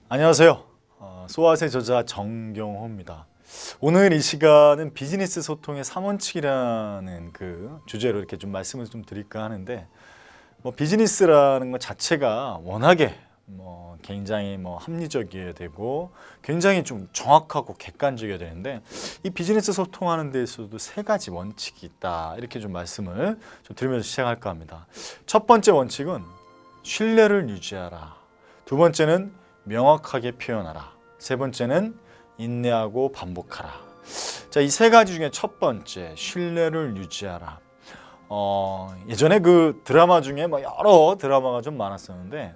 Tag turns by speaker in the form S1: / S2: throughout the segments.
S1: 안녕하세요. 소아세 저자 정경호입니다. 오늘 이 시간은 비즈니스 소통의 3원칙이라는 그 주제로 이렇게 좀 말씀을 좀 드릴까 하는데, 비즈니스라는 것 자체가 워낙에 굉장히 합리적이어야 되고 굉장히 좀 정확하고 객관적이어야 되는데, 이 비즈니스 소통하는 데 있어도 세 가지 원칙이 있다, 이렇게 좀 말씀을 좀 드리면서 시작할까 합니다. 첫 번째 원칙은 신뢰를 유지하라. 두 번째는 명확하게 표현하라. 세 번째는 인내하고 반복하라. 자, 이 세 가지 중에 첫 번째, 신뢰를 유지하라. 예전에 그 드라마 중에 여러 드라마가 좀 많았었는데,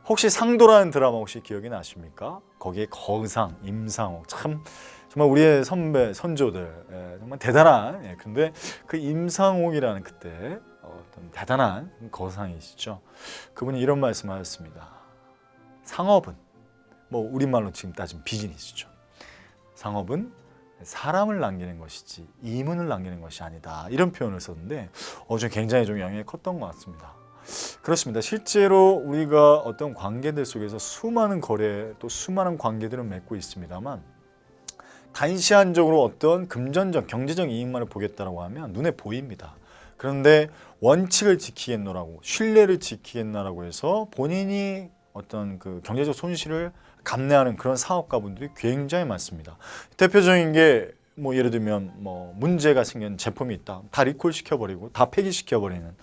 S1: 혹시 상도라는 드라마 혹시 기억이 나십니까? 거기에 거상, 임상옥, 참 정말 우리의 선배, 선조들, 정말 대단한, 근데 그 임상옥이라는 그때 어떤 대단한 거상이시죠. 그분이 이런 말씀을 하셨습니다. 상업은 우리말로 지금 따지면 비즈니스죠. 상업은 사람을 남기는 것이지 이문을 남기는 것이 아니다, 이런 표현을 썼는데 저는 굉장히 좀 영향이 컸던 것 같습니다. 그렇습니다. 실제로 우리가 어떤 관계들 속에서 수많은 거래, 또 수많은 관계들을 맺고 있습니다만, 단시간적으로 어떤 금전적, 경제적 이익만을 보겠다라고 하면 눈에 보입니다. 그런데 원칙을 지키겠노라고, 신뢰를 지키겠노라고 해서 본인이 어떤 그 경제적 손실을 감내하는 그런 사업가분들이 굉장히 많습니다. 대표적인 게 예를 들면 문제가 생긴 제품이 있다, 다 리콜 시켜버리고 다 폐기시켜버리는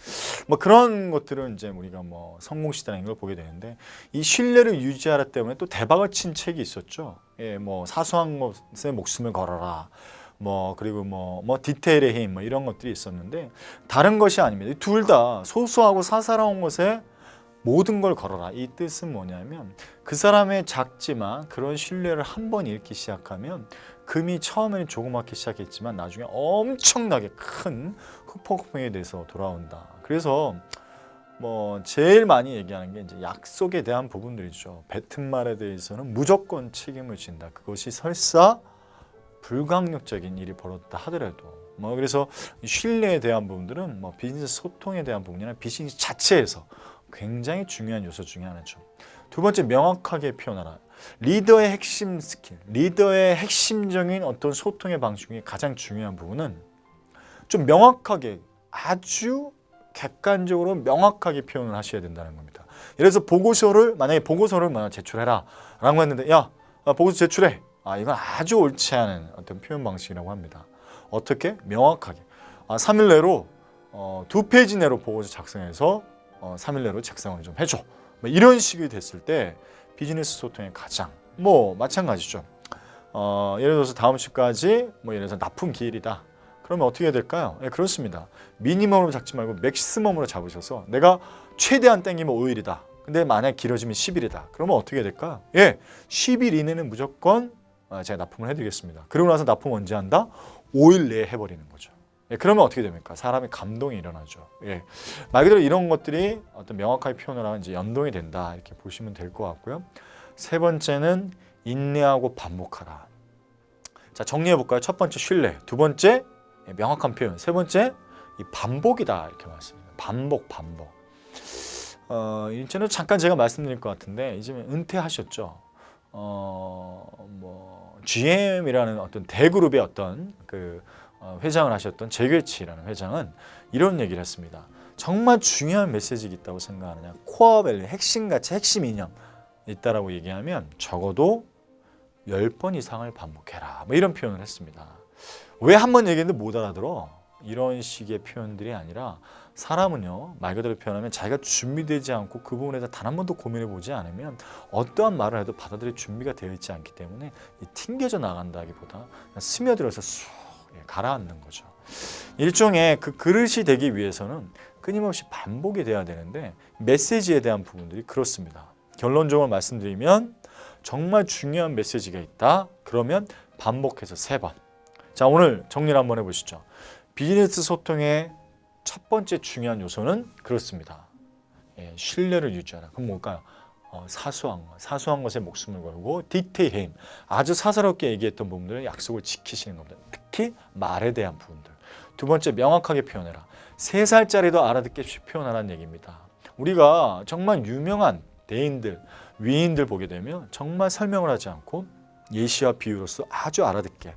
S1: 그런 것들은 이제 우리가 성공 시대라는 걸 보게 되는데, 이 신뢰를 유지하라 때문에 또 대박을 친 책이 있었죠. 예, 사소한 것에 목숨을 걸어라. 그리고 디테일의 힘, 이런 것들이 있었는데, 다른 것이 아닙니다. 둘 다 소소하고 사사로운 것에 모든 걸 걸어라. 이 뜻은 뭐냐면, 그 사람의 작지만 그런 신뢰를 한 번 잃기 시작하면 금이 처음에는 조그맣게 시작했지만 나중에 엄청나게 큰 흑폭풍에 대해서 돌아온다. 그래서 제일 많이 얘기하는 게 이제 약속에 대한 부분들이죠. 뱉은 말에 대해서는 무조건 책임을 진다. 그것이 설사 불강력적인 일이 벌어졌다 하더라도 그래서 신뢰에 대한 부분들은 비즈니스 소통에 대한 부분이나 비즈니스 자체에서 굉장히 중요한 요소 중에 하나죠. 두 번째, 명확하게 표현하라. 리더의 핵심 스킬, 리더의 핵심적인 어떤 소통의 방식 중에 가장 중요한 부분은 좀 명확하게, 아주 객관적으로 명확하게 표현을 하셔야 된다는 겁니다. 예를 들어서 만약에 보고서를 제출해라 라고 했는데, 야, 보고서 제출해. 이건 아주 옳지 않은 어떤 표현 방식이라고 합니다. 어떻게? 명확하게. 3일 내로 2페이지 내로 보고서 작성해서 3일 내로 작성을 좀 해줘. 이런 식이 됐을 때 비즈니스 소통의 가장 마찬가지죠. 예를 들어서 다음 주까지 예를 들어서 납품 기일이다. 그러면 어떻게 해야 될까요? 그렇습니다. 미니멈으로 잡지 말고 맥시멈으로 잡으셔서, 내가 최대한 땡기면 5일이다. 근데 만약 길어지면 10일이다. 그러면 어떻게 해야 될까요? 10일 이내는 무조건 제가 납품을 해드리겠습니다. 그러고 나서 납품 언제 한다? 5일 내에 해버리는 거죠. 그러면 어떻게 됩니까? 사람의 감동이 일어나죠. 말 그대로 이런 것들이 어떤 명확하게 표현을 하면 이제 연동이 된다, 이렇게 보시면 될 것 같고요. 세 번째는 인내하고 반복하라. 자, 정리해 볼까요? 첫 번째, 신뢰. 두 번째, 명확한 표현. 세 번째, 이 반복이다, 이렇게 말씀드립니다. 반복. 이제는 잠깐 제가 말씀드릴 것 같은데, 이제 은퇴하셨죠. GM이라는 어떤 대그룹의 어떤 회장을 하셨던 제괴치라는 회장은 이런 얘기를 했습니다. 정말 중요한 메시지가 있다고 생각하느냐, 코어 밸류, 핵심 가치, 핵심 이념 있다라고 얘기하면 적어도 10번 이상을 반복해라, 이런 표현을 했습니다. 왜 한 번 얘기했는데 못 알아들어? 이런 식의 표현들이 아니라, 사람은요, 말 그대로 표현하면 자기가 준비되지 않고 그 부분에 대해서 단 한 번도 고민해 보지 않으면 어떠한 말을 해도 받아들일 준비가 되어 있지 않기 때문에 튕겨져 나간다기보다 그냥 스며들어서 쑥 가라앉는 거죠. 일종의 그 그릇이 되기 위해서는 끊임없이 반복이 돼야 되는데, 메시지에 대한 부분들이 그렇습니다. 결론적으로 말씀드리면, 정말 중요한 메시지가 있다. 그러면 반복해서 3번. 자, 오늘 정리를 한번 해보시죠. 비즈니스 소통의 첫 번째 중요한 요소는 그렇습니다. 신뢰를 유지하라. 그럼 뭘까요? 사소한 것에 목숨을 걸고 디테일의 힘, 아주 사사롭게 얘기했던 부분들을 약속을 지키시는 겁니다. 특히 말에 대한 부분들. 두 번째, 명확하게 표현해라. 3살짜리도 알아듣게 표현하라는 얘기입니다. 우리가 정말 유명한 대인들, 위인들 보게 되면 정말 설명을 하지 않고 예시와 비유로서 아주 알아듣게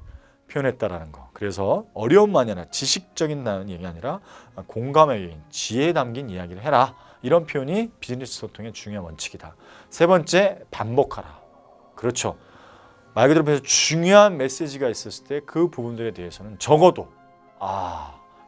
S1: 표현했다라는 거. 그래서 어려움만이 아니라 지식적인 얘기 아니라 공감의 요인, 지혜에 담긴 이야기를 해라. 이런 표현이 비즈니스 소통의 중요한 원칙이다. 세 번째, 반복하라. 그렇죠. 말 그대로 중요한 메시지가 있었을 때 그 부분들에 대해서는 적어도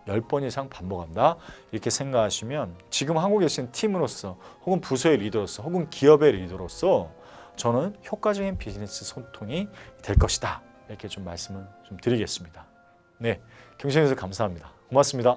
S1: 10번 이상 반복한다. 이렇게 생각하시면 지금 하고 계신 팀으로서 혹은 부서의 리더로서 혹은 기업의 리더로서 저는 효과적인 비즈니스 소통이 될 것이다. 이렇게 좀 말씀을 좀 드리겠습니다. 네, 경청해 주셔서 감사합니다. 고맙습니다.